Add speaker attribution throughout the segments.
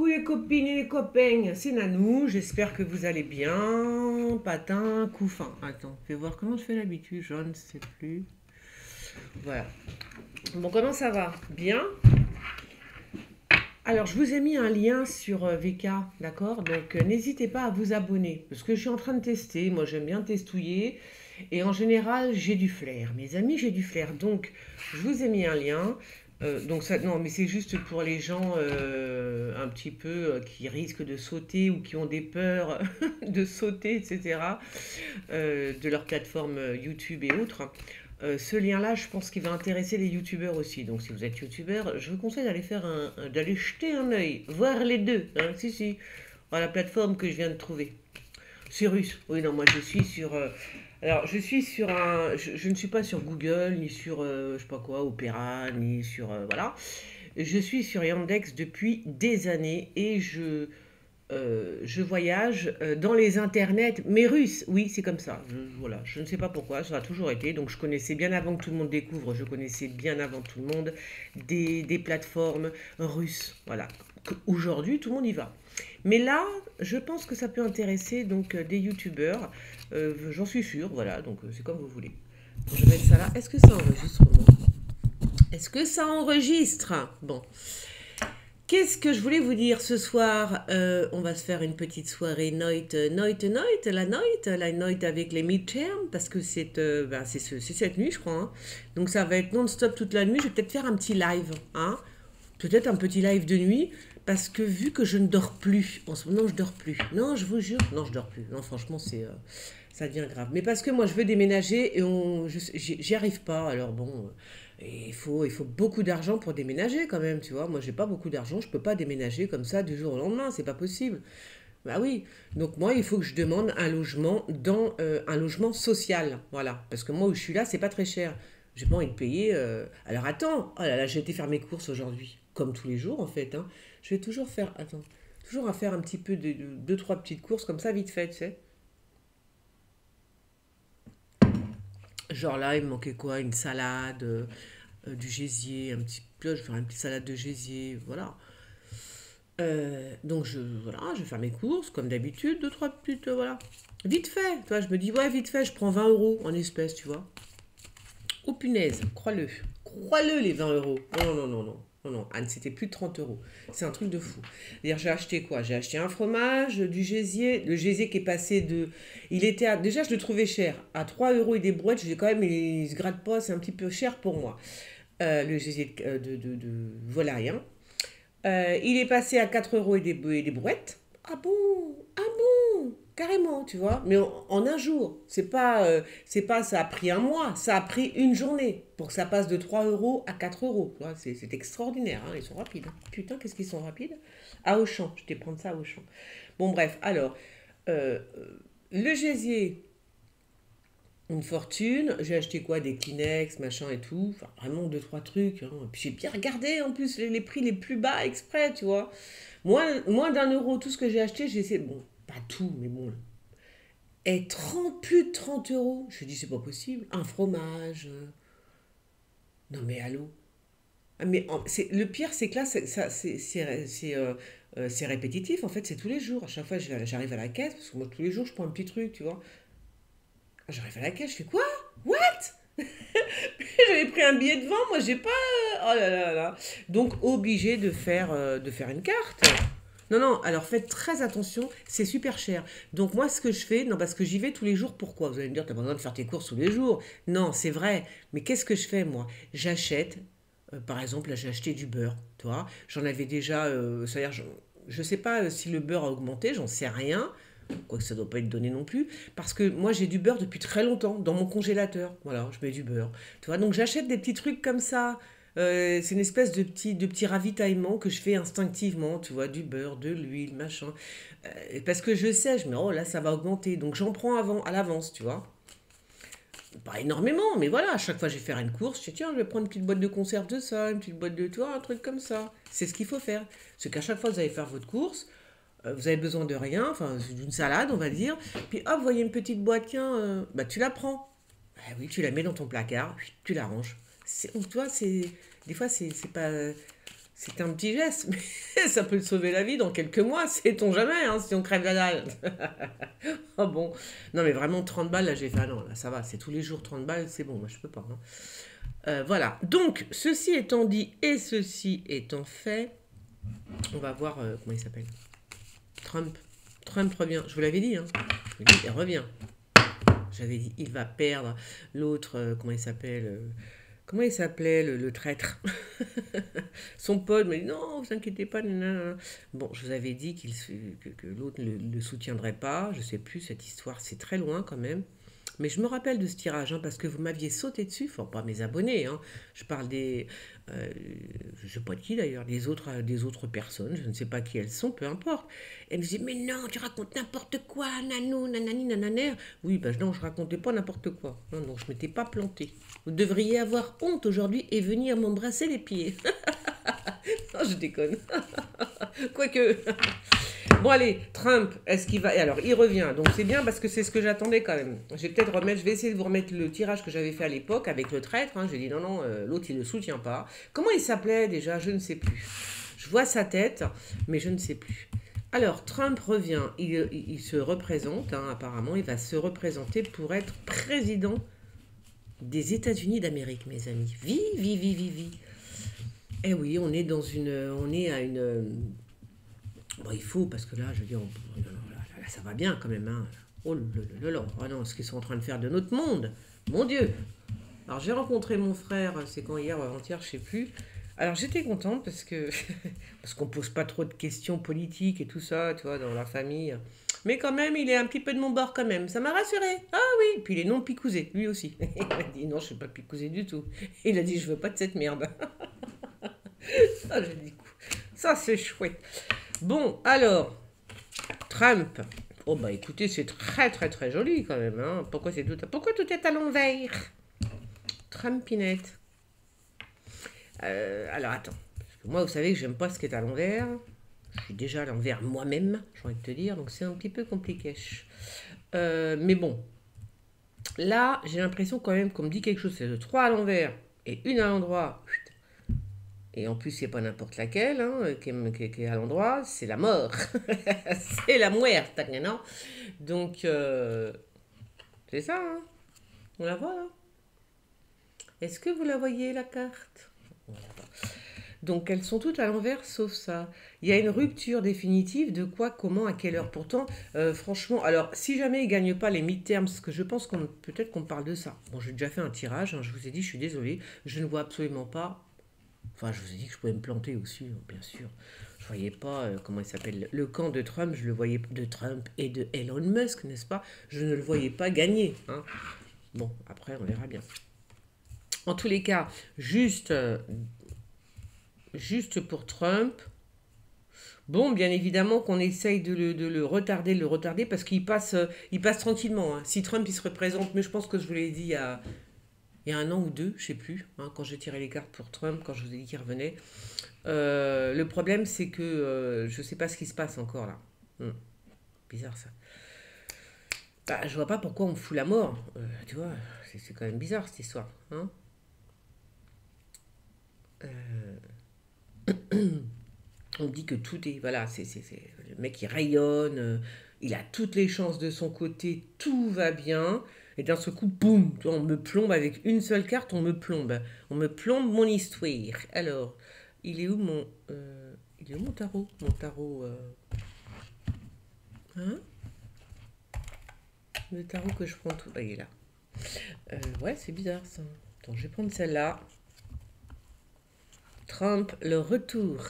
Speaker 1: Coucou les copines et les copains, c'est Nanou, j'espère que vous allez bien. Patin, couffin. Attends, fais voir comment je fais d'habitude, je ne sais plus. Voilà. Bon, comment ça va? Bien? Alors, je vous ai mis un lien sur VK, d'accord? Donc, n'hésitez pas à vous abonner, parce que je suis en train de tester. Moi, j'aime bien testouiller. Et en général, j'ai du flair. Mes amis, j'ai du flair. Donc, je vous ai mis un lien. Donc ça, non, mais c'est juste pour les gens un petit peu qui risquent de sauter ou qui ont des peurs de sauter, etc., de leur plateforme YouTube et autres. Ce lien-là, je pense qu'il va intéresser les youtubeurs aussi. Donc, si vous êtes youtubeur, je vous conseille d'aller d'aller jeter un œil, voir les deux. Hein, si, si, à la plateforme que je viens de trouver. C'est russe. Oui, non, moi je suis sur. Alors, je suis sur un. Je ne suis pas sur Google, ni sur, je sais pas quoi, Opera, ni sur. Voilà. Je suis sur Yandex depuis des années et je voyage dans les internets, mais russes. Oui, c'est comme ça. Voilà, je ne sais pas pourquoi, ça a toujours été. Donc, je connaissais bien avant que tout le monde découvre, je connaissais bien avant tout le monde des plateformes russes. Voilà. Aujourd'hui, tout le monde y va. Mais là, je pense que ça peut intéresser donc des youtubeurs. J'en suis sûre, voilà, donc c'est comme vous voulez. Je vais mettre ça là. Est-ce que ça enregistre moi? Est-ce que ça enregistre? Bon. Qu'est-ce que je voulais vous dire ce soir? On va se faire une petite soirée night la night avec les midterms, parce que c'est cette nuit, je crois. Hein. Donc ça va être non-stop toute la nuit. Je vais peut-être faire un petit live, hein. Peut-être un petit live de nuit, parce que vu que je ne dors plus, en ce moment je dors plus. Non, je vous jure, non, je dors plus. Non, franchement, ça devient grave. Mais parce que moi, je veux déménager et j'y arrive pas. Alors bon, et il faut beaucoup d'argent pour déménager quand même, tu vois. Moi, j'ai pas beaucoup d'argent, je peux pas déménager comme ça du jour au lendemain, c'est pas possible. Bah oui, donc moi, il faut que je demande un logement dans un logement social, voilà. Parce que moi, où je suis là, c'est pas très cher. J'ai pas envie de payer. Alors attends, oh là là, j'ai été faire mes courses aujourd'hui, comme tous les jours en fait. Hein. Je vais toujours faire, attends, toujours à faire un petit peu de deux, trois petites courses comme ça, vite fait, tu sais. Genre là, il me manquait quoi? Une salade, du gésier, un petit peu, je vais faire une petite salade de gésier, voilà. Donc voilà, je vais faire mes courses comme d'habitude, deux, trois petites, voilà. Vite fait, tu vois, je me dis, ouais, vite fait, je prends 20 euros en espèces, tu vois. Oh punaise, crois-le. Crois-le les 20 euros. Non, non, non, non. Non, non, Anne, c'était plus de 30 euros. C'est un truc de fou. C'est-à-dire, j'ai acheté quoi? J'ai acheté un fromage, du gésier. Le gésier qui est passé de. Déjà, je le trouvais cher. À 3 euros et des brouettes, j'ai quand même. Il se gratte pas, c'est un petit peu cher pour moi. Le gésier de volaille. Hein. Il est passé à 4 euros et des brouettes. Ah bon? Ah bon? Carrément, tu vois. Mais en un jour. C'est pas, ça a pris un mois. Ça a pris une journée pour que ça passe de 3 euros à 4 euros. Tu vois, c'est extraordinaire. Hein, ils sont rapides. Hein. Putain, qu'est-ce qu'ils sont rapides? À Auchan. Je t'ai prendre ça à Auchan. Bon, bref. Alors, euh, le gésier, une fortune. J'ai acheté quoi? Des Kleenex, machin et tout. Enfin, vraiment deux, trois trucs. Hein. Puis j'ai bien regardé en plus les prix les plus bas exprès, tu vois. Moins d'un euro, tout ce que j'ai acheté, j'ai essayé. Bon, pas tout, mais bon. Et 30, plus de 30 euros. Je dis, c'est pas possible. Un fromage. Non, mais allô? Ah, mais le pire, c'est que là, c'est répétitif. En fait, c'est tous les jours. À chaque fois, j'arrive à la caisse, parce que moi, tous les jours, je prends un petit truc, tu vois. J'arrive à la caisse, je fais quoi? What? J'avais pris un billet de 20, moi j'ai pas. Oh là là là. Donc obligé de faire une carte. Non, non, alors faites très attention, c'est super cher. Donc moi ce que je fais, non parce que j'y vais tous les jours, pourquoi? Vous allez me dire, t'as pas besoin de faire tes courses tous les jours. Non, c'est vrai, mais qu'est-ce que je fais moi? J'achète, par exemple, là j'ai acheté du beurre, tu vois. J'en avais déjà, c'est-à-dire, je sais pas si le beurre a augmenté, j'en sais rien. Quoique ça ne doit pas être donné non plus, parce que moi j'ai du beurre depuis très longtemps dans mon congélateur. Voilà, je mets du beurre. Tu vois, donc j'achète des petits trucs comme ça. C'est une espèce de petit ravitaillement que je fais instinctivement, tu vois, du beurre, de l'huile, machin. Parce que je sais, je me dis, oh là, ça va augmenter. Donc j'en prends à l'avance, tu vois. Pas énormément, mais voilà, à chaque fois je vais faire une course, je dis, tiens, je vais prendre une petite boîte de conserve de ça, une petite boîte de, tu vois, un truc comme ça. C'est ce qu'il faut faire. C'est qu'à chaque fois vous allez faire votre course, vous avez besoin de rien, enfin d'une salade on va dire, puis hop, vous voyez une petite boîte, tiens, bah tu la prends. Ah oui, tu la mets dans ton placard, puis tu la ranges. Toi, des fois c'est pas. C'est un petit geste, mais ça peut te sauver la vie dans quelques mois, sait-on jamais, hein, si on crève la dalle. Ah bon. Non, mais vraiment, 30 balles, là, j'ai fait, ah non, là, ça va, c'est tous les jours 30 balles, c'est bon, moi, je peux pas. Hein. Voilà. Donc, ceci étant dit et ceci étant fait, on va voir, comment il s'appelle. Trump. Trump revient. Je vous l'avais dit, hein. Je vous l'ai dit, il revient. J'avais dit, il va perdre. L'autre, comment il s'appelait, le traître. Son pote m'a dit, non, vous inquiétez pas. Nanana. Bon, je vous avais dit que l'autre ne le soutiendrait pas. Je sais plus, cette histoire, c'est très loin quand même. Mais je me rappelle de ce tirage, hein, parce que vous m'aviez sauté dessus, enfin pas mes abonnés, hein. Je parle je ne sais pas de qui d'ailleurs, des autres personnes, je ne sais pas qui elles sont, peu importe. Elles me disaient, mais non, tu racontes n'importe quoi, nanou, nanani, nananer. Oui, ben non, je racontais pas n'importe quoi, hein, donc je m'étais pas plantée. Vous devriez avoir honte aujourd'hui et venir m'embrasser les pieds. Non, je déconne. Quoique... Bon allez, Trump, est-ce qu'il va... Et alors, il revient, donc c'est bien parce que c'est ce que j'attendais quand même. Je vais essayer de vous remettre le tirage que j'avais fait à l'époque avec le traître. Hein. J'ai dit non, non, l'autre il ne le soutient pas. Comment il s'appelait déjà? Je ne sais plus. Je vois sa tête, mais je ne sais plus. Alors, Trump revient, il se représente, hein, apparemment, il va se représenter pour être président des États-Unis d'Amérique, mes amis. Vie. Eh oui, on est à une... Bon, il faut, parce que là, je veux dire, là, ça va bien quand même. Hein. Oh là, oh non, ce qu'ils sont en train de faire de notre monde. Mon Dieu. Alors, j'ai rencontré mon frère, c'est quand hier ou avant-hier, je sais plus. Alors, j'étais contente parce qu'on pose pas trop de questions politiques et tout ça, tu vois, dans la famille. Mais quand même, il est un petit peu de mon bord quand même. Ça m'a rassuré. Ah oui. Puis il est non picousé, lui aussi. Il m'a dit non, je suis pas picousé du tout. Il a dit je veux pas de cette merde. Ah, j'ai dit ça c'est chouette. Bon, alors, Trump. Oh bah écoutez, c'est très joli quand même. Hein. Pourquoi tout est à l'envers? Trumpinette. Alors attends. Parce que moi, vous savez que j'aime pas ce qui est à l'envers. Je suis déjà à l'envers moi-même, j'ai envie de te dire. Donc c'est un petit peu compliqué. Mais bon. Là, j'ai l'impression quand même qu'on me dit quelque chose. C'est de 3 à l'envers et une à l'endroit. Et en plus, c'est pas n'importe laquelle hein, qui est à l'endroit, c'est la mort. C'est la muerte, non? Donc, c'est ça, hein? On la voit, là? Est-ce que vous la voyez, la carte? Donc, elles sont toutes à l'envers, sauf ça. Il y a une rupture définitive de quoi, comment, à quelle heure. Pourtant, franchement, alors, si jamais ils ne gagnent pas les midterms, parce que je pense peut-être qu'on parle de ça. Bon, j'ai déjà fait un tirage, hein, je vous ai dit, je suis désolée, je ne vois absolument pas. Enfin, je vous ai dit que je pouvais me planter aussi, bien sûr. Je voyais pas, comment il s'appelle, le camp de Trump, je le voyais de Trump et de Elon Musk, n'est-ce pas? Je ne le voyais pas gagner. Hein. Bon, après, on verra bien. En tous les cas, juste pour Trump, bon, bien évidemment qu'on essaye de le retarder, parce qu'il passe tranquillement. Hein. Si Trump, il se représente, mais je pense que je vous l'ai dit il y a 1 an ou 2, je sais plus, hein, quand j'ai tiré les cartes pour Trump, quand je vous ai dit qu'il revenait. Le problème, c'est que je ne sais pas ce qui se passe encore là. Bizarre ça. Bah, je vois pas pourquoi on me fout la mort. Tu vois, c'est quand même bizarre cette histoire. Hein on dit que tout est... Voilà, le mec il rayonne, il a toutes les chances de son côté, tout va bien. Et d'un seul coup, boum, on me plombe avec une seule carte, on me plombe. On me plombe mon histoire. Alors, il est où mon tarot? Mon tarot... Hein? Le tarot que je prends tout... Ah, il est là. Ouais, c'est bizarre ça. Attends, je vais prendre celle-là. Trump, le retour.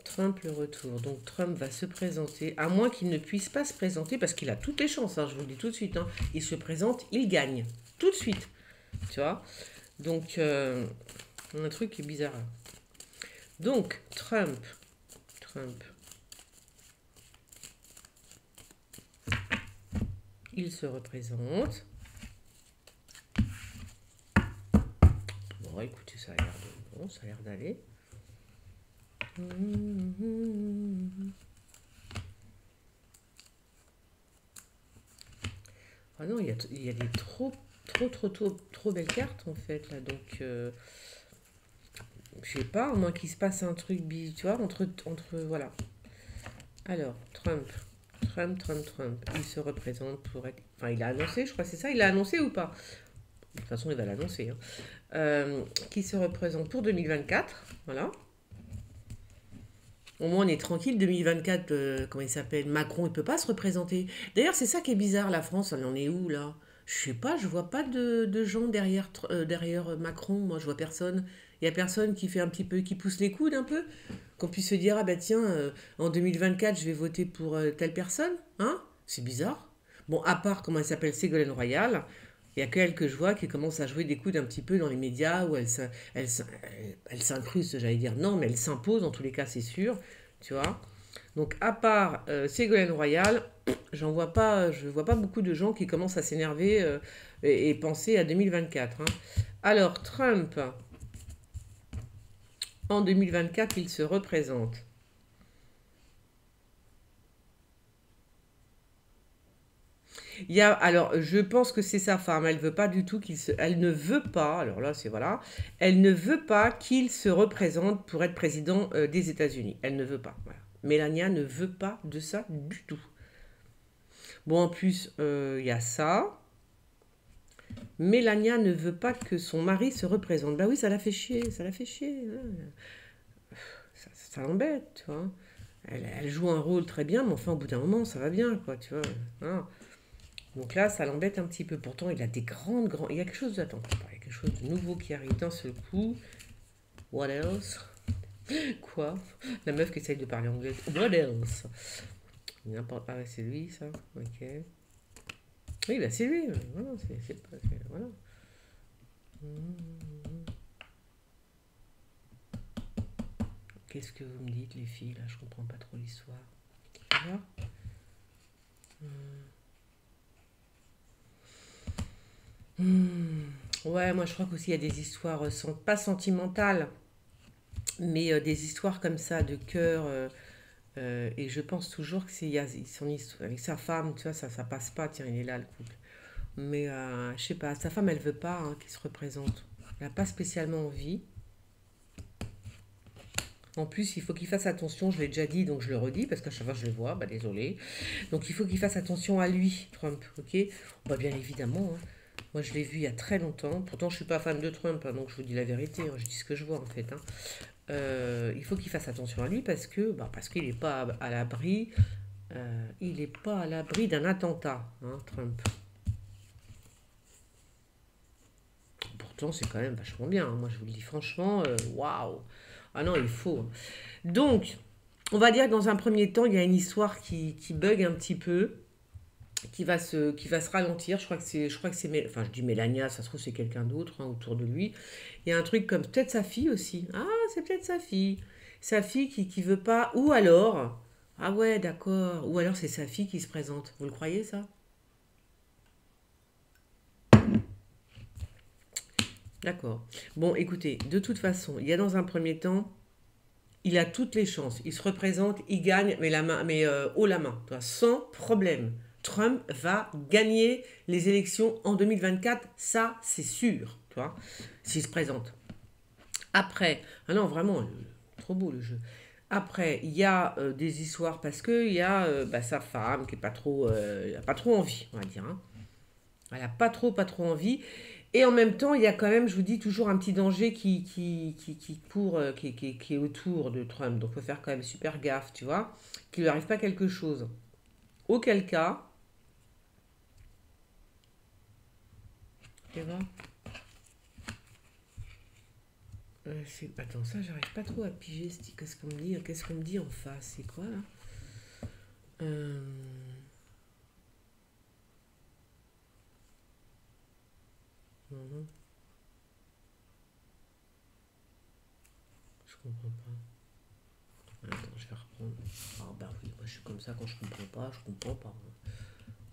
Speaker 1: Trump, le retour. Donc Trump va se présenter, à moins qu'il ne puisse pas se présenter, parce qu'il a toutes les chances, hein, je vous le dis tout de suite. Hein. Il se présente, il gagne. Tout de suite. Tu vois? Donc, un truc qui est bizarre. Donc, Trump. Il se représente. Bon, écoutez, ça a l'air de... Bon, ça a l'air d'aller. Ah non, il y a des trop belles cartes en fait là, donc Je sais pas, au moins qu'il se passe un truc, tu vois, voilà. Alors, Trump. Il se représente pour être... Enfin, il a annoncé, je crois, c'est ça, il a annoncé ou pas? De toute façon, il va l'annoncer. Hein. Qui se représente pour 2024, voilà. Au moins, on est tranquille. 2024, comment il s'appelle? Macron, il peut pas se représenter. D'ailleurs, c'est ça qui est bizarre, la France, on en est où, là? Je sais pas, je vois pas de gens derrière Macron. Moi, je vois personne. Il y a personne qui fait un petit peu, qui pousse les coudes un peu. Qu'on puisse se dire, ah bah tiens, en 2024, je vais voter pour telle personne. Hein? C'est bizarre. Bon, à part, comment elle s'appelle, Ségolène Royal, il y a qu'elle que je vois qui commence à jouer des coudes un petit peu dans les médias où elle s'incruste, j'allais dire non, mais elle s'impose en tous les cas, c'est sûr, tu vois. Donc à part Ségolène Royal, je vois pas beaucoup de gens qui commencent à s'énerver et penser à 2024. Hein. Alors Trump, en 2024, il se représente. Alors, je pense que c'est sa femme. Elle veut pas du tout elle ne veut pas. Alors là, c'est voilà. Elle ne veut pas qu'il se représente pour être président des États-Unis. Elle ne veut pas. Voilà. Melania ne veut pas de ça du tout. Bon, en plus, il y a ça. Melania ne veut pas que son mari se représente. Bah oui, ça la fait chier. Ça la fait chier. Hein. Ça l'embête, tu vois. Elle joue un rôle très bien, mais enfin, au bout d'un moment, ça va bien, quoi, tu vois. Hein. Donc là, ça l'embête un petit peu. Pourtant, il a des grands... Il y a quelque chose de... Attends, il y a quelque chose de nouveau qui arrive d'un seul coup. What else? Quoi? La meuf qui essaye de parler anglais. What else? N'importe... Ah, c'est lui, ça. Ok. Oui, bah c'est lui. Voilà, voilà. Qu'est-ce que vous me dites, les filles? Là, je comprends pas trop l'histoire. Voilà. Ouais, moi je crois qu'aussi il y a des histoires pas sentimentales, mais des histoires comme ça de cœur. Et je pense toujours que son histoire avec sa femme, tu vois, ça passe pas. Tiens, il est là le couple. Mais je sais pas, sa femme elle veut pas hein, qu'il se représente. Elle n'a pas spécialement envie. En plus, il faut qu'il fasse attention, je l'ai déjà dit, donc je le redis, parce qu'à chaque fois je le vois, bah désolé. Donc il faut qu'il fasse attention à lui, Trump, ok? Bah bien évidemment, hein. Moi je l'ai vu il y a très longtemps, pourtant je suis pas fan de Trump, hein, donc je vous dis la vérité, hein, je dis ce que je vois en fait. Hein. Il faut qu'il fasse attention à lui parce qu'il n'est pas à l'abri, il n'est pas à l'abri d'un attentat, hein, Trump. Pourtant c'est quand même vachement bien, hein. Moi je vous le dis franchement, waouh. Ah non, il faut. Hein. Donc, on va dire que dans un premier temps, il y a une histoire qui bug un petit peu, qui va se ralentir. Enfin, je dis Mélania, ça se trouve c'est quelqu'un d'autre hein, autour de lui. Il y a un truc comme peut-être sa fille aussi. Ah, c'est peut-être sa fille qui veut pas. Ou alors, ah ouais, d'accord. Ou alors c'est sa fille qui se présente. Vous le croyez ça? D'accord. Bon, écoutez, de toute façon, il y a dans un premier temps il a toutes les chances. Il se représente, il gagne, mais haut la main, tu vois, sans problème. Trump va gagner les élections en 2024, ça c'est sûr, tu vois, s'il se présente. Après, ah non, vraiment, trop beau le jeu. Après, il y a des histoires parce que il y a sa femme qui est pas trop, a pas trop envie, on va dire. Hein. Elle a pas trop envie. Et en même temps, il y a quand même, je vous dis, toujours un petit danger qui court, qui est autour de Trump. Donc, il faut faire quand même super gaffe, tu vois, qu'il lui arrive pas quelque chose. Auquel cas, tu vois, attends, ça, j'arrive pas trop à piger. Qu'est-ce qu'on me dit en face? C'est quoi, là? Euh, non, non, je comprends pas. Attends, je vais reprendre. Ah, bah oui, moi, je suis comme ça quand je comprends pas, je comprends pas. Hein.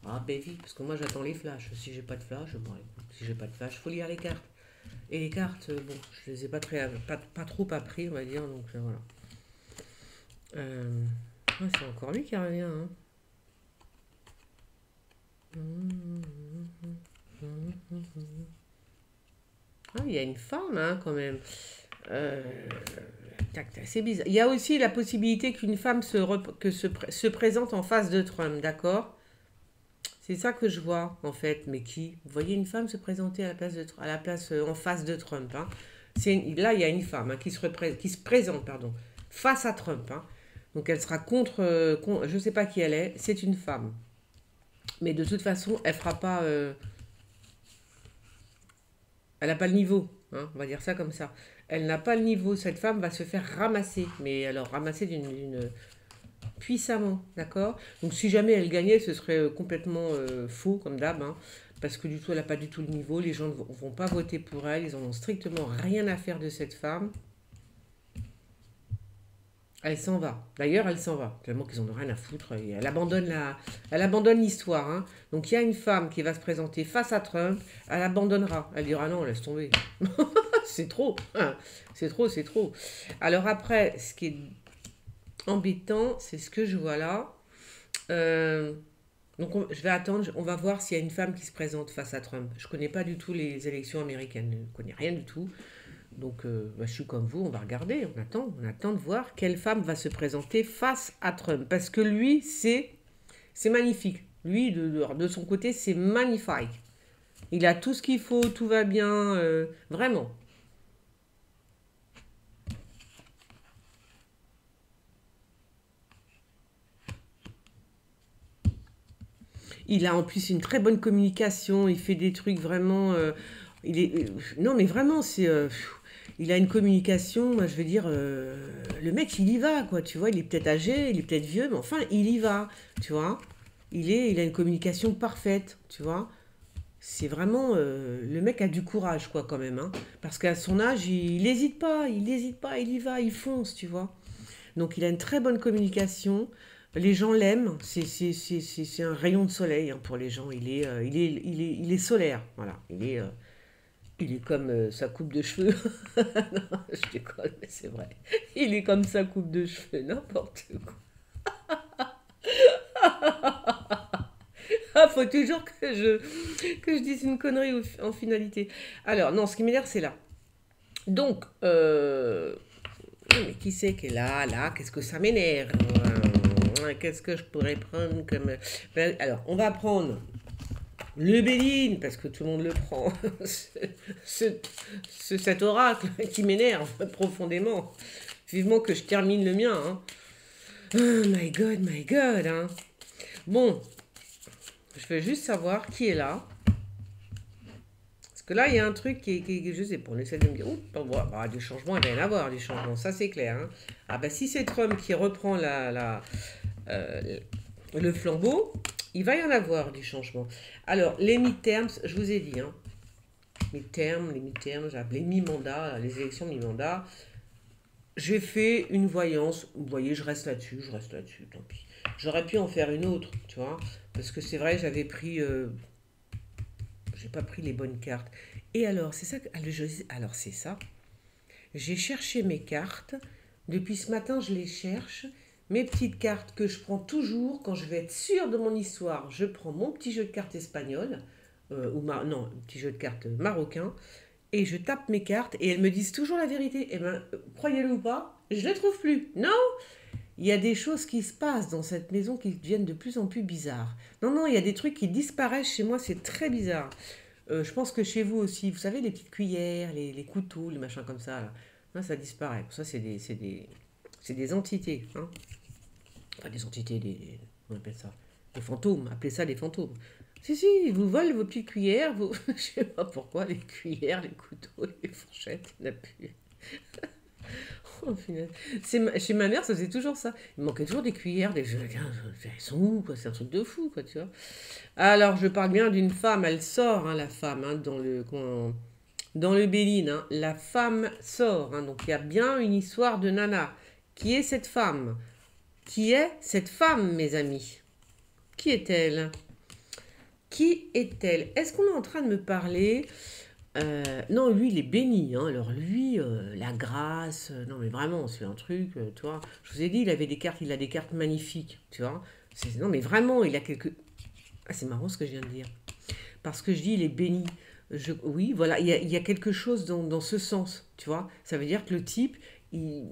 Speaker 1: Ah, ben vite, parce que moi, j'attends les flashs. Si j'ai pas de flash, bon, écoute, si j'ai pas de flash, faut lire les cartes. Et les cartes, bon, je les ai pas trop appris, on va dire, donc voilà. C'est encore lui qui revient, hein. Ah, il y a une femme, hein, quand même. Euh, tac, tac, c'est bizarre. Il y a aussi la possibilité qu'une femme se présente en face de Trump, d'accord? C'est ça que je vois, en fait. Mais qui? Vous voyez une femme se présenter à la place, en face de Trump, hein. Là, il y a une femme, hein, qui se présente, pardon, face à Trump, hein. Donc elle sera je ne sais pas qui elle est, c'est une femme. Mais de toute façon, elle fera pas... elle n'a pas le niveau, hein, on va dire ça comme ça. Elle n'a pas le niveau, cette femme va se faire ramasser. Mais alors, ramasser puissamment, d'accord? Donc si jamais elle gagnait, ce serait complètement faux, comme d'hab, hein, parce que du tout, elle n'a pas du tout le niveau. Les gens ne vont pas voter pour elle, ils en ont strictement rien à faire de cette femme. Elle s'en va. D'ailleurs, elle s'en va. Tellement qu'ils en ont rien à foutre. Et elle abandonne l'histoire, hein. Donc, il y a une femme qui va se présenter face à Trump. Elle abandonnera. Elle dira non, laisse tomber. C'est trop. Hein. C'est trop, c'est trop. Alors après, ce qui est embêtant, c'est ce que je vois là. Donc, je vais attendre. On va voir s'il y a une femme qui se présente face à Trump. Je ne connais pas du tout les élections américaines. Je ne connais rien du tout. Donc, je suis comme vous, on va regarder, on attend de voir quelle femme va se présenter face à Trump. Parce que lui, c'est magnifique. Lui, de son côté, c'est magnifique. Il a tout ce qu'il faut, tout va bien, vraiment. Il a en plus une très bonne communication, il fait des trucs vraiment... non, mais vraiment, il a une communication, moi, je veux dire, le mec, il y va, quoi, tu vois, il est peut-être âgé, il est peut-être vieux, mais enfin, il y va, tu vois. Il a une communication parfaite, tu vois. C'est vraiment, le mec a du courage, quoi, quand même, hein. Parce qu'à son âge, il n'hésite pas, il n'hésite pas, il y va, il fonce, tu vois. Donc, il a une très bonne communication. Les gens l'aiment, c'est un rayon de soleil, hein, pour les gens. Il est solaire, voilà. Il est comme sa coupe de cheveux. Non, je déconne, mais c'est vrai. Il est comme sa coupe de cheveux, n'importe quoi. Ah, faut toujours que je dise une connerie en finalité. Alors, non, ce qui m'énerve, c'est là. Donc, mais qui c'est qui est là, là? Qu'est-ce que ça m'énerve? Qu'est-ce que je pourrais prendre comme... Alors, on va prendre le Béline, parce que tout le monde le prend. Cet oracle qui m'énerve profondément. Vivement que je termine le mien, hein. Oh my God, hein. Bon, je veux juste savoir qui est là. Parce que là, il y a un truc je sais pas, on essaie de me dire, bah, des changements, il va y en avoir, des changements, ça c'est clair, hein. Ah bah si c'est Trump qui reprend le flambeau, il va y en avoir du changement. Alors, les midterms, je vous ai dit, hein, les midterms, j'ai appelé mi-mandat, les élections mi-mandat. J'ai fait une voyance, vous voyez, je reste là-dessus, tant pis. J'aurais pu en faire une autre, tu vois, parce que c'est vrai, j'avais pris, j'ai pas pris les bonnes cartes. Et alors, c'est ça, alors c'est ça, j'ai cherché mes cartes, depuis ce matin, je les cherche, mes petites cartes que je prends toujours quand je vais être sûre de mon histoire. Je prends mon petit jeu de cartes espagnol, non, petit jeu de cartes marocain, et je tape mes cartes et elles me disent toujours la vérité. Eh bien, croyez-le ou pas, je ne les trouve plus. Non, il y a des choses qui se passent dans cette maison qui deviennent de plus en plus bizarres. Non, il y a des trucs qui disparaissent chez moi, c'est très bizarre. Je pense que chez vous aussi, vous savez, les petites cuillères, les couteaux, les machins comme ça, là, ça disparaît. Ça, c'est des entités, hein. Enfin, des entités, on appelle ça des fantômes. Appelez ça des fantômes. Si, ils vous volent vos petites cuillères, je sais pas pourquoi, les cuillères, les couteaux, les fourchettes, il n'y en a plus. Oh, chez ma mère, ça faisait toujours ça. Il manquait toujours des cuillères, elles sont où, quoi? C'est un truc de fou, quoi, tu vois. Alors, je parle bien d'une femme, elle sort, hein, la femme, hein, dans le Béline, hein. La femme sort, hein, donc il y a bien une histoire de nana. Qui est cette femme? Qui est cette femme, mes amis? Qui est-elle? Qui est-elle? Est-ce qu'on est en train de me parler non, lui, il est béni, hein. Alors lui, la grâce, non mais vraiment, c'est un truc, tu vois. Je vous ai dit, il a des cartes magnifiques, tu vois. Non mais vraiment, il a quelques... Ah, c'est marrant ce que je viens de dire. Parce que je dis, il est béni. Oui, voilà, il y a quelque chose dans ce sens, tu vois. Ça veut dire que le type, il,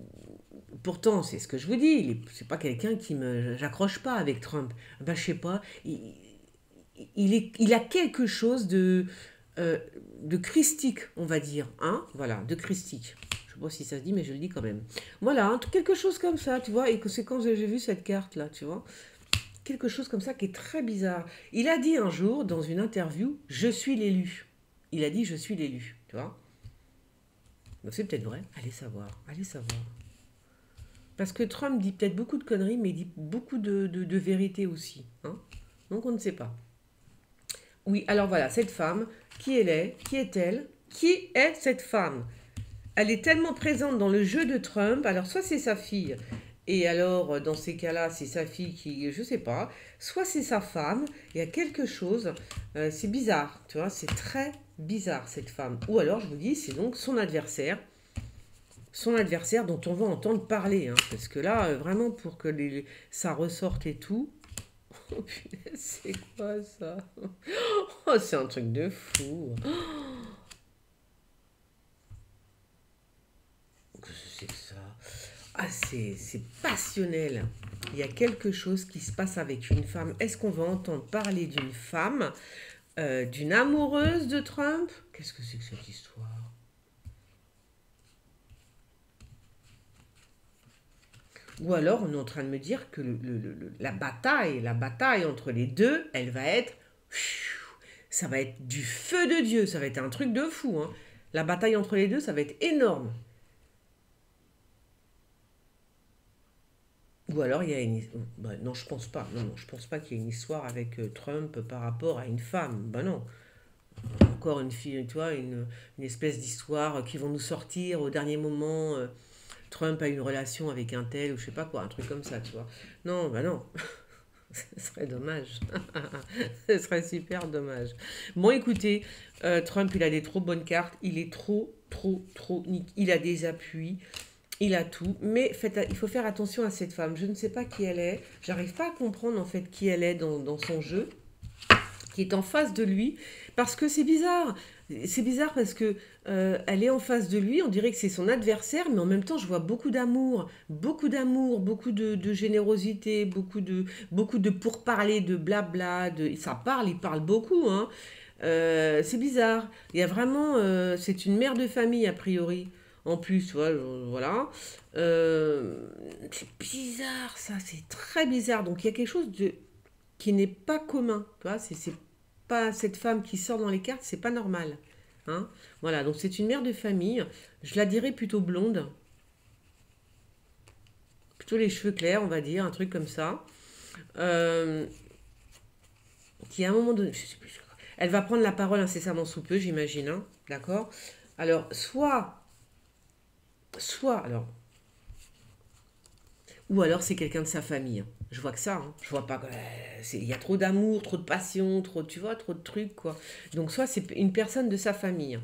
Speaker 1: pourtant, c'est ce que je vous dis, c'est pas quelqu'un qui me... J'accroche pas avec Trump. Ben, je sais pas, il a quelque chose euh, de christique, on va dire, hein, voilà, de christique. Je sais pas si ça se dit, mais je le dis quand même. Voilà, hein, quelque chose comme ça, tu vois, et que c'est quand j'ai vu cette carte-là, tu vois. Quelque chose comme ça qui est très bizarre. Il a dit un jour, dans une interview, je suis l'élu. Il a dit, je suis l'élu, tu vois. Donc c'est peut-être vrai, allez savoir, allez savoir. Parce que Trump dit peut-être beaucoup de conneries, mais il dit beaucoup de vérité aussi, hein. Donc on ne sait pas. Oui, alors voilà, cette femme, qui elle est, qui est-elle, qui est cette femme? Elle est tellement présente dans le jeu de Trump, alors soit c'est sa fille, et alors dans ces cas-là, c'est sa fille qui, je sais pas, soit c'est sa femme, il y a quelque chose, c'est bizarre, tu vois, c'est très bizarre cette femme. Ou alors, je vous dis, c'est donc son adversaire dont on va entendre parler, hein, parce que là, vraiment, pour que ça ressorte et tout, oh punaise, c'est quoi ça? Oh, c'est un truc de fou. Qu'est-ce que c'est que ça? Ah, c'est passionnel. Il y a quelque chose qui se passe avec une femme. Est-ce qu'on va entendre parler d'une femme, d'une amoureuse de Trump? Qu'est-ce que c'est que cette histoire? Ou alors on est en train de me dire que la bataille entre les deux, elle va être... Ça va être du feu de Dieu, ça va être un truc de fou, hein. La bataille entre les deux, ça va être énorme. Ou alors il y a une... Bah, non, je pense pas. Non, non, je pense pas qu'il y ait une histoire avec Trump par rapport à une femme. Bah non. Encore une fille, tu vois, une espèce d'histoire qui vont nous sortir au dernier moment. Trump a une relation avec un tel ou je sais pas quoi, un truc comme ça, tu vois. Non, bah non. Ce serait dommage. Ce serait super dommage. Bon, écoutez, Trump, il a des trop bonnes cartes. Il est trop. Il a des appuis. Il a tout. Mais il faut faire attention à cette femme. Je ne sais pas qui elle est. J'arrive pas à comprendre, en fait, qui elle est dans son jeu, qui est en face de lui. Parce que c'est bizarre. C'est bizarre parce que elle est en face de lui. On dirait que c'est son adversaire. Mais en même temps, je vois beaucoup d'amour, beaucoup de générosité, beaucoup de pourparlers, de blabla. Ça parle, il parle beaucoup, hein. C'est bizarre. Il y a vraiment... c'est une mère de famille, a priori. En plus, tu vois, voilà. C'est bizarre, ça. C'est très bizarre. Donc, il y a quelque chose qui n'est pas commun. Tu vois, c'est pas cette femme qui sort dans les cartes, c'est pas normal. Hein. Voilà, donc c'est une mère de famille. Je la dirais plutôt blonde. Plutôt les cheveux clairs, on va dire, un truc comme ça. Euh, qui à un moment donné... Je sais plus, elle va prendre la parole incessamment sous peu, j'imagine. Hein, d'accord. Alors, alors, ou alors c'est quelqu'un de sa famille. Hein. Je vois que ça. Hein. Je vois pas. Il y a trop d'amour, trop de passion, trop, tu vois, trop de trucs, quoi. Donc, soit c'est une personne de sa famille hein,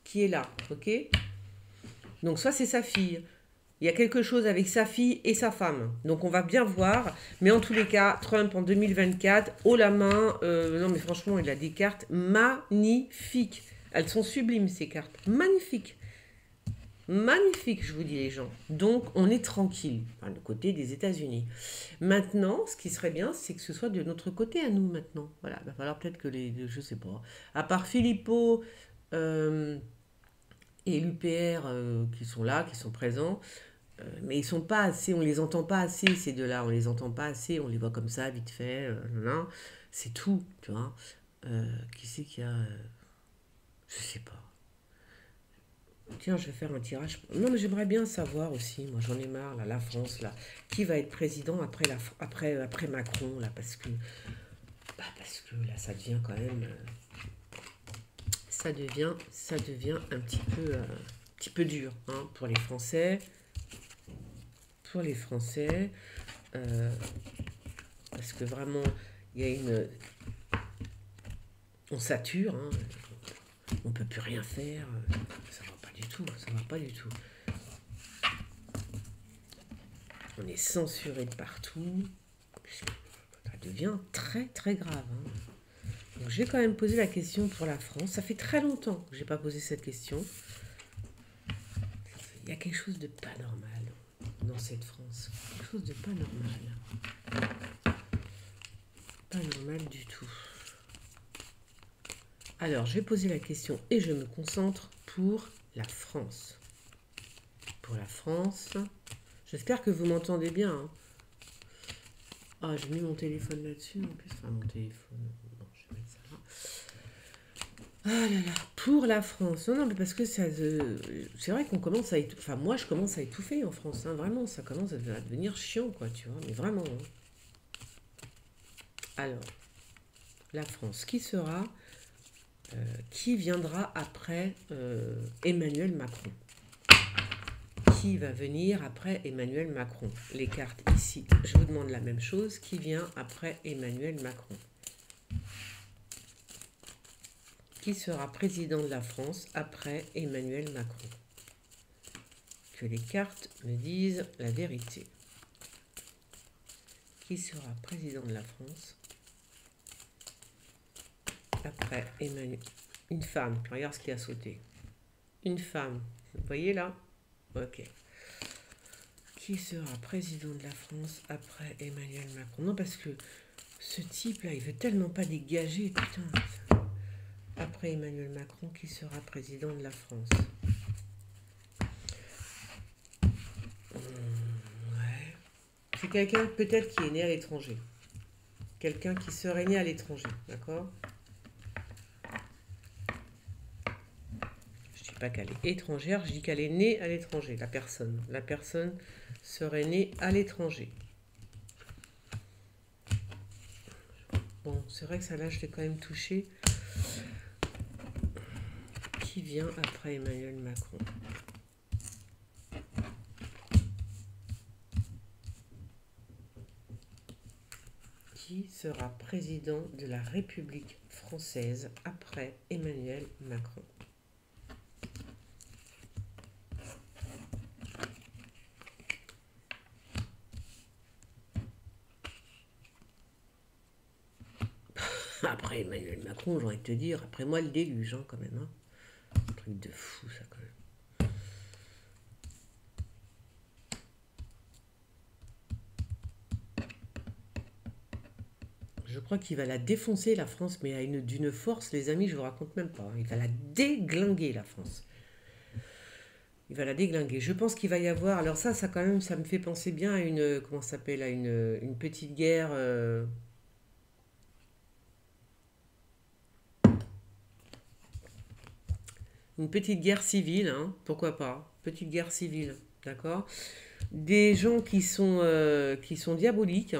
Speaker 1: qui est là, ok. Donc, soit c'est sa fille. Il y a quelque chose avec sa fille et sa femme. Donc, on va bien voir. Mais en tous les cas, Trump en 2024, haut la main. Non, mais franchement, il a des cartes magnifiques. Elles sont sublimes, ces cartes. Magnifiques. Magnifique, je vous dis les gens. Donc, on est tranquille, enfin, du côté des États-Unis. Maintenant, ce qui serait bien, c'est que ce soit de notre côté à nous maintenant. Voilà, il va falloir peut-être que je sais pas, à part Philippot euh, et l'UPR qui sont là, qui sont présents, mais ils sont pas assez, on les entend pas assez ces deux-là, on les entend pas assez, on les voit comme ça vite fait, non, c'est tout, tu vois. Qui c'est qu'il y a, je sais pas. Tiens, je vais faire un tirage. Non, mais j'aimerais bien savoir aussi, moi j'en ai marre, là, la France, là, qui va être président après Macron, là, parce que là, ça devient quand même, ça devient un petit peu dur, hein, pour les Français, euh, parce que vraiment, il y a on sature, hein, on peut plus rien faire, ça va pas du tout, ça va pas du tout. On est censuré de partout. Ça devient très très grave. Hein. Donc, j'ai quand même posé la question pour la France. Ça fait très longtemps que j'ai pas posé cette question. Il y a quelque chose de pas normal dans cette France. Quelque chose de pas normal. Pas normal du tout. Alors, je vais poser la question et je me concentre pour la France. Pour la France. J'espère que vous m'entendez bien. Hein. Ah, j'ai mis mon téléphone là-dessus en plus. Enfin, mon téléphone. Non, je vais mettre ça là. Ah là là, pour la France. Non, non, mais parce que ça, c'est vrai qu'on commence à étouffer. Enfin, moi, je commence à étouffer en France. Hein, vraiment, ça commence à devenir chiant, quoi, tu vois. Mais vraiment. Hein. Alors, la France, qui viendra après Emmanuel Macron? Qui va venir après Emmanuel Macron? Les cartes ici, je vous demande la même chose. Qui vient après Emmanuel Macron? Qui sera président de la France après Emmanuel Macron? Que les cartes me disent la vérité. Qui sera président de la France après Emmanuel? Une femme, regarde ce qui a sauté. Une femme, vous voyez là? Ok. Qui sera président de la France après Emmanuel Macron? Non, parce que ce type-là, il veut tellement pas dégager, putain. Après Emmanuel Macron, qui sera président de la France? Ouais. C'est quelqu'un peut-être qui est né à l'étranger. Quelqu'un qui serait né à l'étranger, d'accord? Je dis pas qu'elle est étrangère, je dis qu'elle est née à l'étranger, la personne. La personne serait née à l'étranger. Bon, c'est vrai que ça là, je l'ai quand même touché. Qui vient après Emmanuel Macron? Qui sera président de la République française après Emmanuel Macron? Après Emmanuel Macron, j'aurais te dire, après moi le déluge, hein, quand même. Hein. Un truc de fou, ça, quand même. Je crois qu'il va la défoncer, la France, mais d'une force, les amis, je vous raconte même pas. Hein. Il va la déglinguer, la France. Il va la déglinguer. Je pense qu'il va y avoir... Alors ça quand même, ça me fait penser bien à une... Comment ça s'appelle? À une petite guerre... Une petite guerre civile, hein, pourquoi pas? Petite guerre civile, d'accord? Des gens qui sont diaboliques,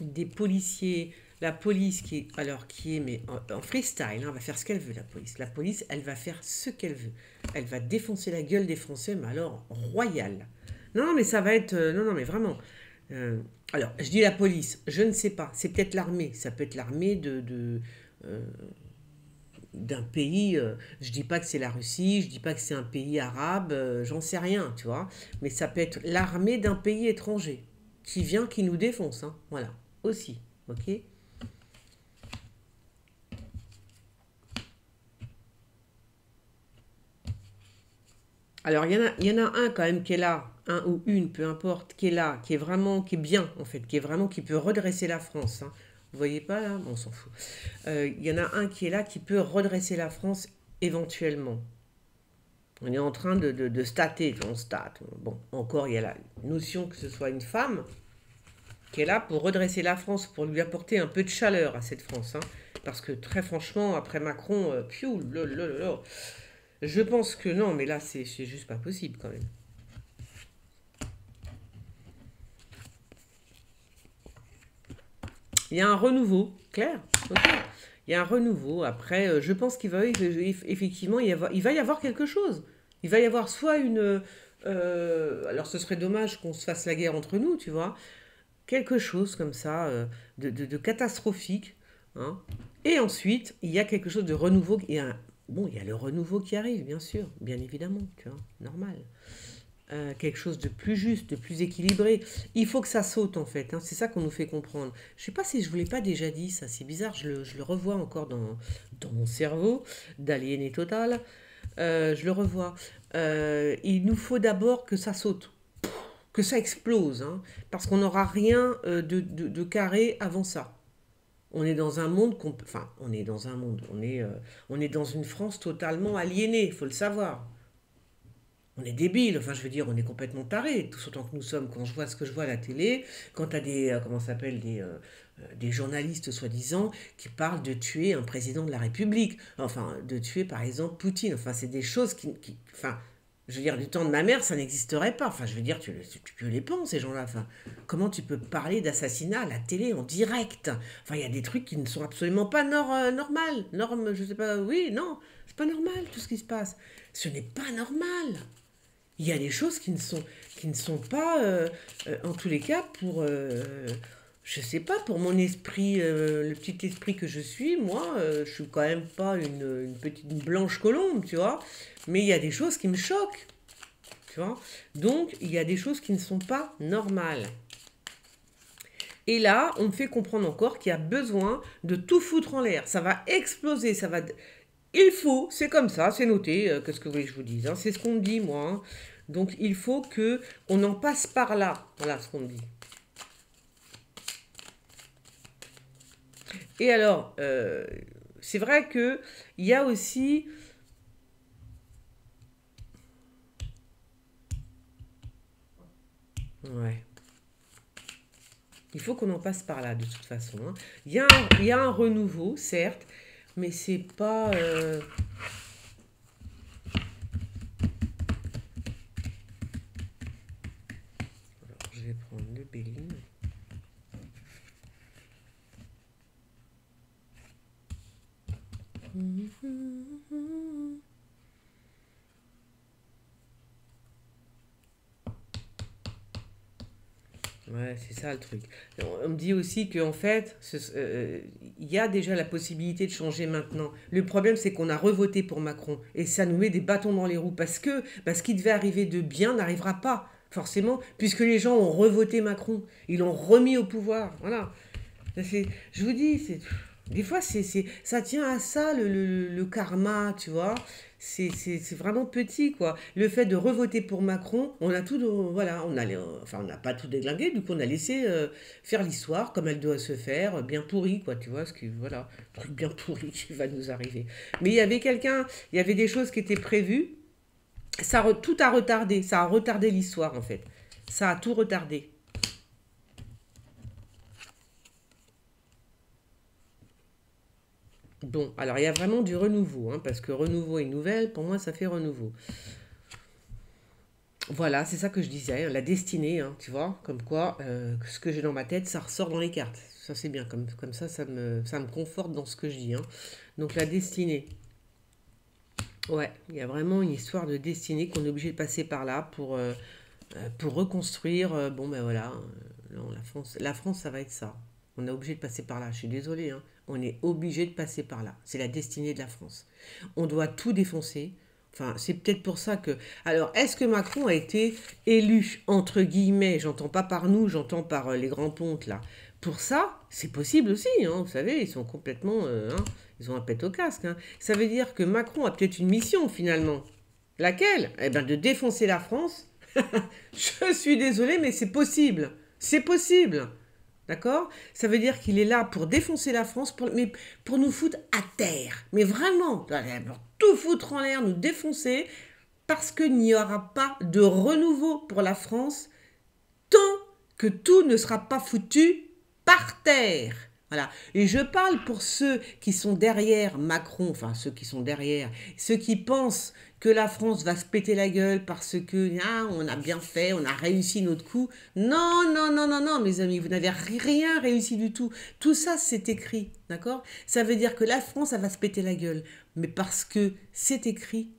Speaker 1: des policiers, la police qui est mais en freestyle, hein, va faire ce qu'elle veut, la police. La police, elle va faire ce qu'elle veut. Elle va défoncer la gueule des Français, mais alors royal. Non, non, mais ça va être... non, non, mais vraiment. Alors, je dis la police, je ne sais pas. C'est peut-être l'armée. Ça peut être l'armée d'un pays, je dis pas que c'est la Russie, je dis pas que c'est un pays arabe, j'en sais rien, tu vois. Mais ça peut être l'armée d'un pays étranger qui vient, qui nous défonce, hein, voilà, aussi, ok. Alors, il y en a un quand même qui est là, un ou une, peu importe, qui est là, qui est vraiment, qui est bien, en fait, qui est vraiment, qui peut redresser la France, hein. Vous voyez pas, là? Bon, on s'en fout. Il y en a un qui est là, qui peut redresser la France éventuellement. On est en train de stater, on state. Bon, encore, il y a la notion que ce soit une femme qui est là pour redresser la France, pour lui apporter un peu de chaleur à cette France. Hein. Parce que très franchement, après Macron, je pense que non, mais là, c'est juste pas possible quand même. Il y a un renouveau, clair. Okay. Il y a un renouveau. Après, je pense qu'il va effectivement il va y avoir quelque chose. Il va y avoir soit une... alors, ce serait dommage qu'on se fasse la guerre entre nous, tu vois. Quelque chose comme ça, de catastrophique. Hein. Et ensuite, il y a quelque chose de renouveau. Il y a le renouveau qui arrive, bien sûr. Bien évidemment, tu vois. Normal. quelque chose de plus juste, de plus équilibré. Il faut que ça saute en fait, hein. C'est ça qu'on nous fait comprendre. Je sais pas si je vous l'ai pas déjà dit, ça c'est bizarre, je le revois encore dans mon cerveau d'aliéné total. Je le revois. Il nous faut d'abord que ça saute, que ça explose, hein, parce qu'on n'aura rien de carré avant ça. On est dans un monde, enfin, on est dans un monde, on est dans une France totalement aliénée, il faut le savoir. On est débile, enfin je veux dire, on est complètement taré, tout autant que nous sommes. Quand je vois ce que je vois à la télé, quand tu as des, comment ça s'appelle, des journalistes soi-disant qui parlent de tuer un président de la République, enfin de tuer par exemple Poutine, enfin c'est des choses enfin, je veux dire, du temps de ma mère, ça n'existerait pas. Enfin, je veux dire, tu les penses, ces gens-là. Enfin, comment tu peux parler d'assassinat à la télé en direct? Enfin, il y a des trucs qui ne sont absolument pas normales. Normes, je sais pas, oui, non, c'est pas normal tout ce qui se passe. Ce n'est pas normal. Il y a des choses qui ne sont pas, en tous les cas, je sais pas, pour mon esprit, le petit esprit que je suis, moi, je suis quand même pas une petite blanche colombe, tu vois, mais il y a des choses qui me choquent, tu vois. Donc, il y a des choses qui ne sont pas normales. Et là, on me fait comprendre encore qu'il y a besoin de tout foutre en l'air. Ça va exploser, ça va... Il faut, c'est comme ça, c'est noté, qu'est-ce que vous voulez que je vous dise, hein, c'est ce qu'on me dit, moi, hein. Donc, il faut que on en passe par là. Voilà ce qu'on me dit. Et alors, c'est vrai qu'il y a aussi... Ouais. Il faut qu'on en passe par là, de toute façon, hein. Il y a un renouveau, certes, mais c'est pas... Alors, je vais prendre le Béline. Ouais, c'est ça le truc. On me dit aussi qu'en fait, il y a déjà la possibilité de changer maintenant. Le problème, c'est qu'on a revoté pour Macron. Et ça nous met des bâtons dans les roues. Parce que ce qui devait arriver de bien n'arrivera pas, forcément, puisque les gens ont revoté Macron. Ils l'ont remis au pouvoir. Voilà. Je vous dis, des fois, ça tient à ça, le karma, tu vois. C'est vraiment petit, quoi. Le fait de revoter pour Macron, on a tout, voilà, enfin, on n'a pas tout déglingué, du coup, on a laissé faire l'histoire comme elle doit se faire, bien pourrie, quoi, tu vois, voilà, un truc bien pourri qui va nous arriver. Mais il y avait des choses qui étaient prévues, tout a retardé, ça a retardé l'histoire, en fait. Ça a tout retardé. Bon, alors il y a vraiment du renouveau, hein, parce que renouveau et nouvelle, pour moi, ça fait renouveau. Voilà, c'est ça que je disais, hein, la destinée, hein, tu vois, comme quoi ce que j'ai dans ma tête, ça ressort dans les cartes. Ça, c'est bien, comme ça, ça me conforte dans ce que je dis, hein. Donc la destinée, ouais, il y a vraiment une histoire de destinée qu'on est obligé de passer par là pour reconstruire. Bon, ben voilà, non, la France, ça va être ça. On est obligé de passer par là. Je suis désolée, hein. On est obligé de passer par là. C'est la destinée de la France. On doit tout défoncer. Enfin, c'est peut-être pour ça que... Alors, est-ce que Macron a été élu, entre guillemets, j'entends pas par nous, j'entends par les grands pontes, là. Pour ça, c'est possible aussi, hein. Vous savez, ils sont complètement... hein, ils ont un pet au casque, hein. Ça veut dire que Macron a peut-être une mission, finalement. Laquelle? Eh bien, de défoncer la France. Je suis désolée, mais c'est possible. C'est possible. D'accord? Ça veut dire qu'il est là pour défoncer la France, mais pour nous foutre à terre. Mais vraiment, pour tout foutre en l'air, nous défoncer, parce qu'il n'y aura pas de renouveau pour la France tant que tout ne sera pas foutu par terre. Voilà. Et je parle pour ceux qui sont derrière Macron, enfin ceux qui sont derrière, ceux qui pensent que la France va se péter la gueule parce que on a bien fait, on a réussi notre coup. Non, non, non, non, non, mes amis, vous n'avez rien réussi du tout. Tout ça, c'est écrit, d'accord? Ça veut dire que la France, elle va se péter la gueule. Mais parce que c'est écrit,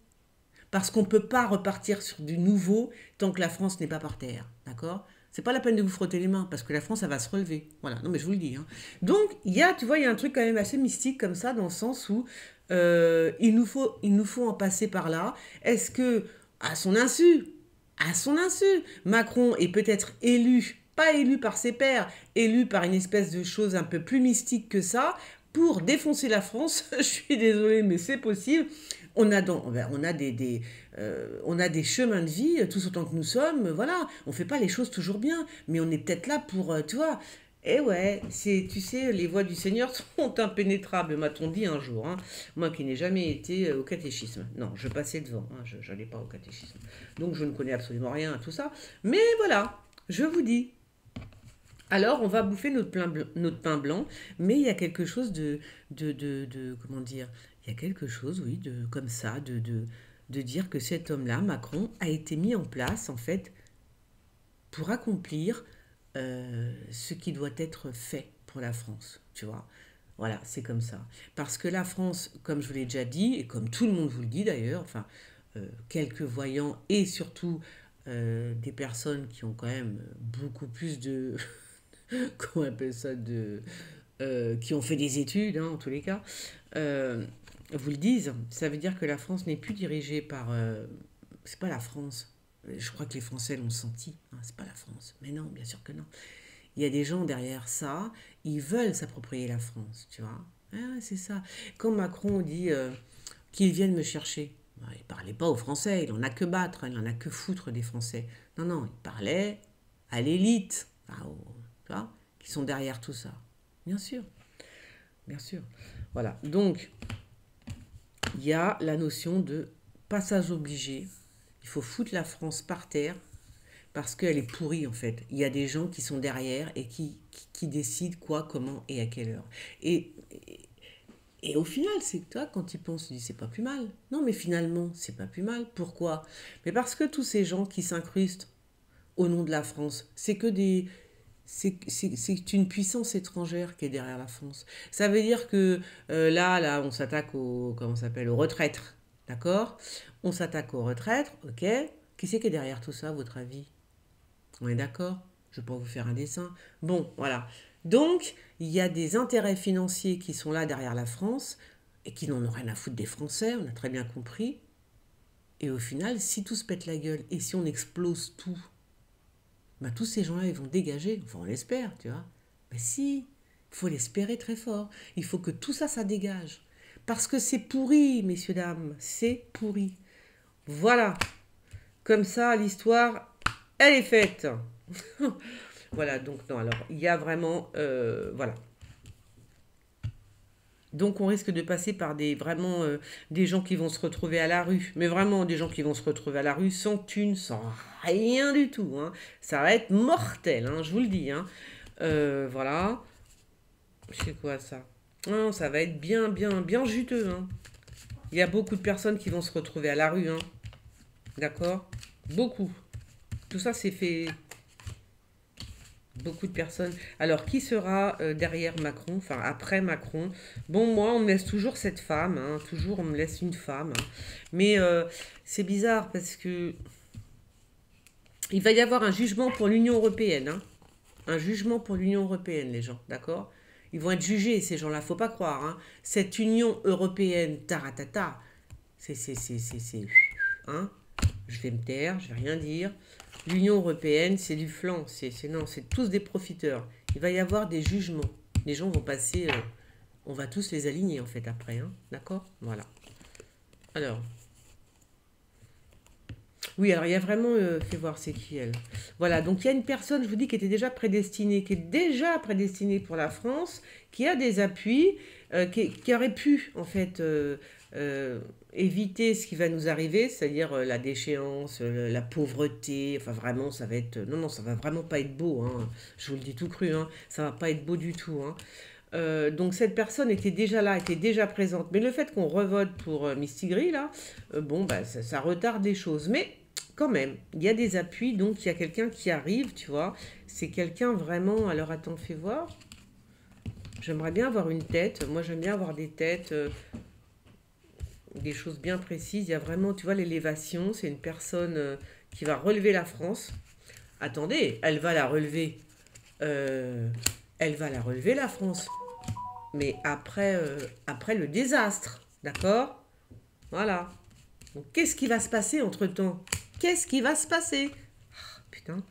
Speaker 1: parce qu'on ne peut pas repartir sur du nouveau tant que la France n'est pas par terre, d'accord? C'est pas la peine de vous frotter les mains, parce que la France, elle va se relever. Voilà, non mais je vous le dis, hein. Donc, tu vois, il y a un truc quand même assez mystique comme ça, dans le sens où il nous faut en passer par là. Est-ce que, à son insu, à son insu. Macron est peut-être élu, pas élu par ses pairs, élu par une espèce de chose un peu plus mystique que ça, pour défoncer la France. Je suis désolée, mais c'est possible. On a des chemins de vie, tous autant que nous sommes, voilà. On fait pas les choses toujours bien, mais on est peut-être là pour, tu vois. Et ouais, tu sais, les voies du Seigneur sont impénétrables, m'a-t-on dit un jour. Hein. Moi qui n'ai jamais été au catéchisme. Non, je passais devant, hein, je n'allais pas au catéchisme. Donc je ne connais absolument rien à tout ça. Mais voilà, je vous dis. Alors, on va bouffer notre pain blanc, mais il y a quelque chose comment dire, il y a quelque chose, oui, comme ça, de dire que cet homme-là, Macron, a été mis en place, en fait, pour accomplir ce qui doit être fait pour la France, tu vois. Voilà, c'est comme ça. Parce que la France, comme je vous l'ai déjà dit, et comme tout le monde vous le dit d'ailleurs, enfin, quelques voyants et surtout des personnes qui ont quand même beaucoup plus de, comment on appelle ça, qui ont fait des études, hein, en tous les cas, vous le disent. Ça veut dire que la France n'est plus dirigée par... c'est pas la France. Je crois que les Français l'ont senti. Hein, c'est pas la France. Mais non, bien sûr que non. Il y a des gens derrière ça, ils veulent s'approprier la France, tu vois. Ah, c'est ça. Quand Macron dit qu'ils viennent me chercher, il ne parlait pas aux Français, il en a que battre, il en a que foutre des Français. Non, non, il parlait à l'élite, enfin, tu vois, qui sont derrière tout ça. Bien sûr, bien sûr. Voilà, donc, il y a la notion de passage obligé. Il faut foutre la France par terre parce qu'elle est pourrie en fait. Il y a des gens qui sont derrière et qui décident quoi, comment et à quelle heure. Et au final, c'est que toi, quand tu penses, tu dis c'est pas plus mal. Non, mais finalement, c'est pas plus mal. Pourquoi? Mais parce que tous ces gens qui s'incrustent au nom de la France, c'est que des... C'est une puissance étrangère qui est derrière la France. Ça veut dire que là, on s'attaque comment ça s'appelle, aux retraites. D'accord? On s'attaque aux retraites, ok? Qui c'est qui est derrière tout ça, à votre avis? On est d'accord? Je ne vais pas vous faire un dessin. Bon, voilà. Donc, il y a des intérêts financiers qui sont là derrière la France et qui n'en ont rien à foutre des Français, on a très bien compris. Et au final, si tout se pète la gueule et si on explose tout, bah, tous ces gens-là, ils vont dégager. Enfin, on l'espère, tu vois. Mais si, il faut l'espérer très fort. Il faut que tout ça, ça dégage. Parce que c'est pourri, messieurs, dames. C'est pourri. Voilà. Comme ça, l'histoire, elle est faite. Voilà, donc non, alors, il y a vraiment... voilà. Donc, on risque de passer par vraiment des gens qui vont se retrouver à la rue. Mais vraiment, des gens qui vont se retrouver à la rue sans thune, sans rien du tout. Hein. Ça va être mortel, hein, je vous le dis. Hein. Voilà. C'est quoi ça? Non, ça va être bien, bien, bien juteux. Hein. Il y a beaucoup de personnes qui vont se retrouver à la rue. Hein. D'accord? Beaucoup. Tout ça, c'est fait... Beaucoup de personnes. Alors, qui sera derrière Macron, enfin après Macron? Bon, moi, on me laisse toujours cette femme, hein, toujours on me laisse une femme. Hein. Mais c'est bizarre parce que il va y avoir un jugement pour l'Union européenne. Hein. Un jugement pour l'Union européenne, les gens, d'accord? Ils vont être jugés, ces gens-là, faut pas croire. Hein. Cette Union européenne, taratata, c'est... Hein? Je vais me taire, je vais rien dire. L'Union européenne, c'est du flanc, non, c'est tous des profiteurs. Il va y avoir des jugements. Les gens vont passer, on va tous les aligner en fait après, hein, d'accord? Voilà. Alors, oui, alors il y a vraiment, fais voir c'est qui elle. Voilà, donc il y a une personne, je vous dis, qui est déjà prédestinée pour la France, qui a des appuis, qui aurait pu en fait éviter ce qui va nous arriver, c'est-à-dire la déchéance, la pauvreté, enfin vraiment ça va être... Non, non, ça va vraiment pas être beau, hein. Je vous le dis tout cru, hein. Ça va pas être beau du tout. Hein. Donc cette personne était déjà là, était déjà présente, mais le fait qu'on revote pour Mistigri, là, bon, bah, ça retarde les choses, mais quand même, il y a des appuis, donc il y a quelqu'un qui arrive, tu vois, c'est quelqu'un vraiment... Alors attends, fais voir. J'aimerais bien avoir une tête, moi j'aime bien avoir des têtes... des choses bien précises. Il y a vraiment, tu vois, l'élévation. C'est une personne qui va relever la France. Attendez, elle va la relever. Elle va la relever, la France. Mais après, après le désastre. D'accord? Voilà. Donc, qu'est-ce qui va se passer entre-temps? Qu'est-ce qui va se passer? Ah, putain.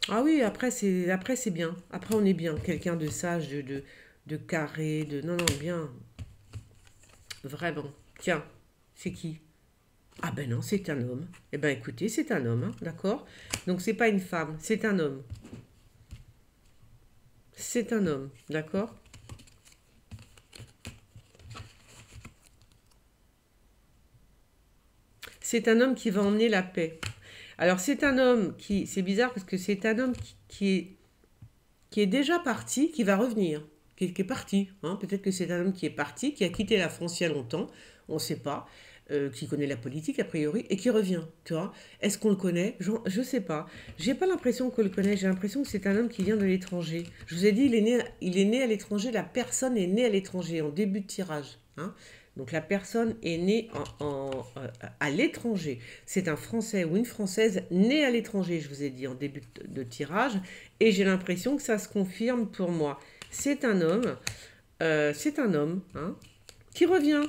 Speaker 1: Ah oui, après c'est bien. Après on est bien. Quelqu'un de sage, de carré, de... Non, non, bien. Vraiment. Tiens, c'est qui? Ah ben non, c'est un homme. Eh ben écoutez, c'est un homme, hein, d'accord? Donc c'est pas une femme, c'est un homme. C'est un homme, d'accord? C'est un homme qui va emmener la paix. Alors c'est un homme qui... C'est bizarre parce que c'est un homme qui est déjà parti, qui va revenir, qui est parti. Hein. Peut-être que c'est un homme qui est parti, qui a quitté la France il y a longtemps, on ne sait pas, qui connaît la politique a priori, et qui revient. Tu vois? Est-ce qu'on le connaît? Je ne sais pas. J'ai pas l'impression qu'on le connaît, j'ai l'impression que c'est un homme qui vient de l'étranger. Je vous ai dit, il est né à l'étranger, la personne est née à l'étranger, en début de tirage. Hein. Donc la personne est née à l'étranger. C'est un Français ou une Française née à l'étranger, je vous ai dit en début de tirage. Et j'ai l'impression que ça se confirme pour moi. C'est un homme, hein, qui revient.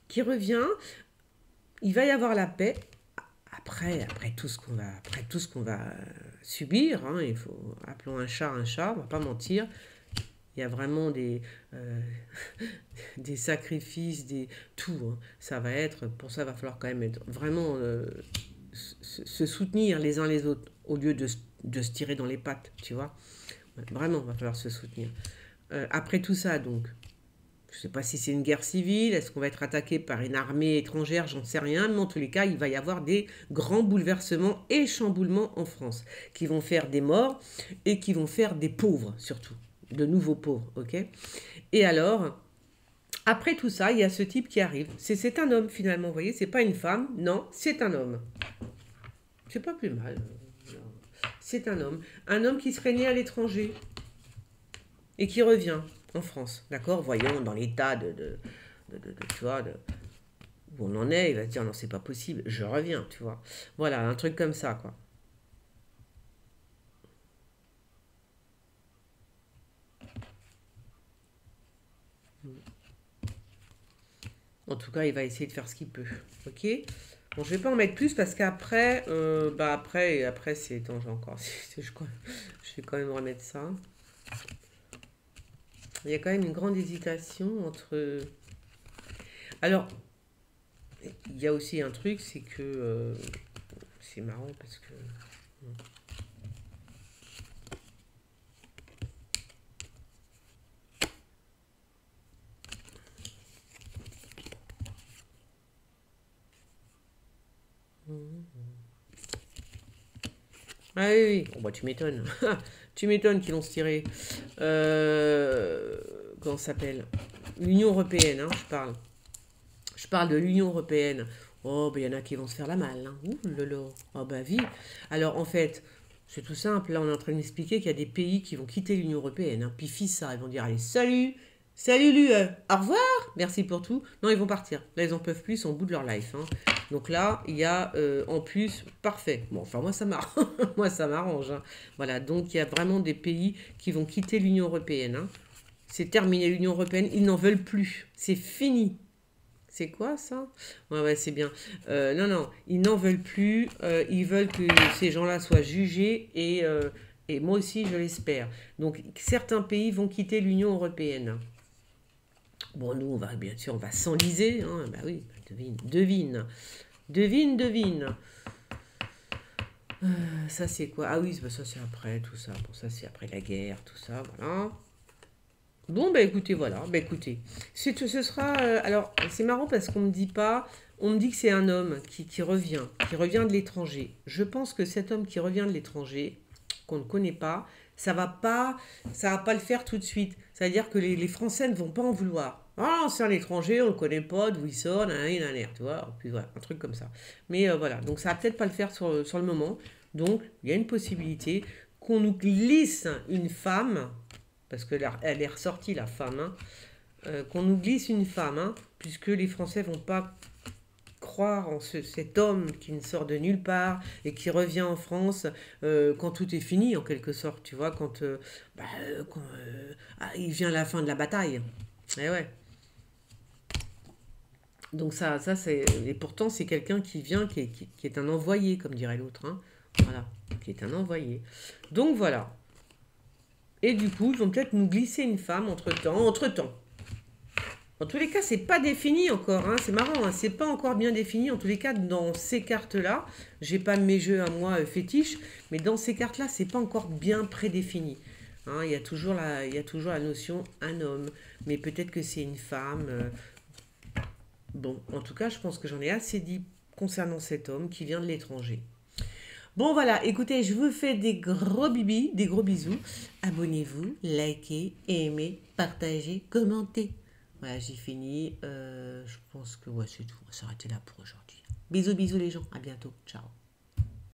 Speaker 1: Qui revient. Il va y avoir la paix. Après tout ce qu'on va subir, hein, il faut appelons un chat, on va pas mentir. Il y a vraiment des sacrifices, tout. Hein. Ça va être, pour ça, il va falloir quand même être vraiment se soutenir les uns les autres au lieu de se tirer dans les pattes, tu vois. Vraiment, il va falloir se soutenir. Après tout ça, donc, je ne sais pas si c'est une guerre civile, est-ce qu'on va être attaqué par une armée étrangère, j'en sais rien, mais en tous les cas, il va y avoir des grands bouleversements et chamboulements en France, qui vont faire des morts et qui vont faire des pauvres, surtout, de nouveaux pauvres, ok? Et alors, après tout ça, il y a ce type qui arrive. C'est un homme, finalement, vous voyez, c'est pas une femme, non, c'est un homme. C'est pas plus mal. C'est un homme. Un homme qui serait né à l'étranger et qui revient en France. D'accord? Voyons dans l'état tu vois, où on en est, il va se dire non, c'est pas possible, je reviens, tu vois. Voilà, un truc comme ça, quoi. En tout cas, il va essayer de faire ce qu'il peut. Ok? Bon, je vais pas en mettre plus parce qu'après, après c'est étanche encore. Je vais quand même remettre ça. Il y a quand même une grande hésitation entre. Alors, il y a aussi un truc, c'est que c'est marrant parce que. Ah oui, oui. Oh, bah, tu m'étonnes. Tu m'étonnes qu'ils l'ont se tiré. Comment ça s'appelle? L'Union européenne, hein, je parle. Je parle de l'Union européenne. Oh, ben il y en a qui vont se faire la malle. Hein. Ouh lolo. Oh, bah, vie. Alors, en fait, c'est tout simple. Là, on est en train d'expliquer qu'il y a des pays qui vont quitter l'Union européenne. Hein. Puis, ça, ils vont dire allez, salut, salut l'UE, au revoir, merci pour tout. Non, ils vont partir. Là, ils en peuvent plus, ils sont au bout de leur life. Hein. Donc là, il y a en plus, parfait. Bon, enfin, moi, ça m'arrange. Moi, ça m'arrange. Hein. Voilà, donc il y a vraiment des pays qui vont quitter l'Union européenne. Hein. C'est terminé, l'Union européenne, ils n'en veulent plus. C'est fini. C'est quoi ça? Ouais, ouais, c'est bien. Non, non, ils n'en veulent plus. Ils veulent que ces gens-là soient jugés et moi aussi, je l'espère. Donc, certains pays vont quitter l'Union européenne. Bon, nous, bien sûr, on va s'enliser. Hein. Bah oui, devine, devine. Devine, devine. Ça, c'est quoi? Ah oui, ça, c'est après, tout ça. Bon, ça, c'est après la guerre, tout ça, voilà. Bon, bah écoutez, voilà. Bah écoutez, ce sera... alors, c'est marrant parce qu'on me dit pas... On me dit que c'est un homme qui revient de l'étranger. Je pense que cet homme qui revient de l'étranger, qu'on ne connaît pas, ça va pas le faire tout de suite. C'est-à-dire que les Français ne vont pas en vouloir. Ah, c'est un étranger, on ne le connaît pas, d'où il sort, tu vois, puis voilà, un truc comme ça. Mais voilà, donc ça va peut-être pas le faire sur le moment. Donc, il y a une possibilité qu'on nous glisse une femme, parce qu'elle est ressortie, la femme, hein, qu'on nous glisse une femme, hein, puisque les Français vont pas croire en cet homme qui ne sort de nulle part et qui revient en France quand tout est fini, en quelque sorte, tu vois, quand il vient la fin de la bataille. Eh ouais. Donc ça c'est... Et pourtant, c'est quelqu'un qui vient, qui est un envoyé, comme dirait l'autre. Hein. Voilà, qui est un envoyé. Donc voilà. Et du coup, ils vont peut-être nous glisser une femme entre-temps. Entre-temps. En tous les cas, c'est pas défini encore. Hein. C'est marrant, hein. C'est pas encore bien défini. En tous les cas, dans ces cartes-là, j'ai pas mes jeux à moi fétiches, mais dans ces cartes-là, c'est pas encore bien prédéfini. Hein, il y a toujours la notion un homme, mais peut-être que c'est une femme. Bon, en tout cas, je pense que j'en ai assez dit concernant cet homme qui vient de l'étranger. Bon voilà, écoutez, je vous fais des gros bibis, des gros bisous. Abonnez-vous, likez, aimez, partagez, commentez. Voilà, j'ai fini. Je pense que ouais, c'est tout. On va s'arrêter là pour aujourd'hui. Bisous, bisous les gens. À bientôt. Ciao.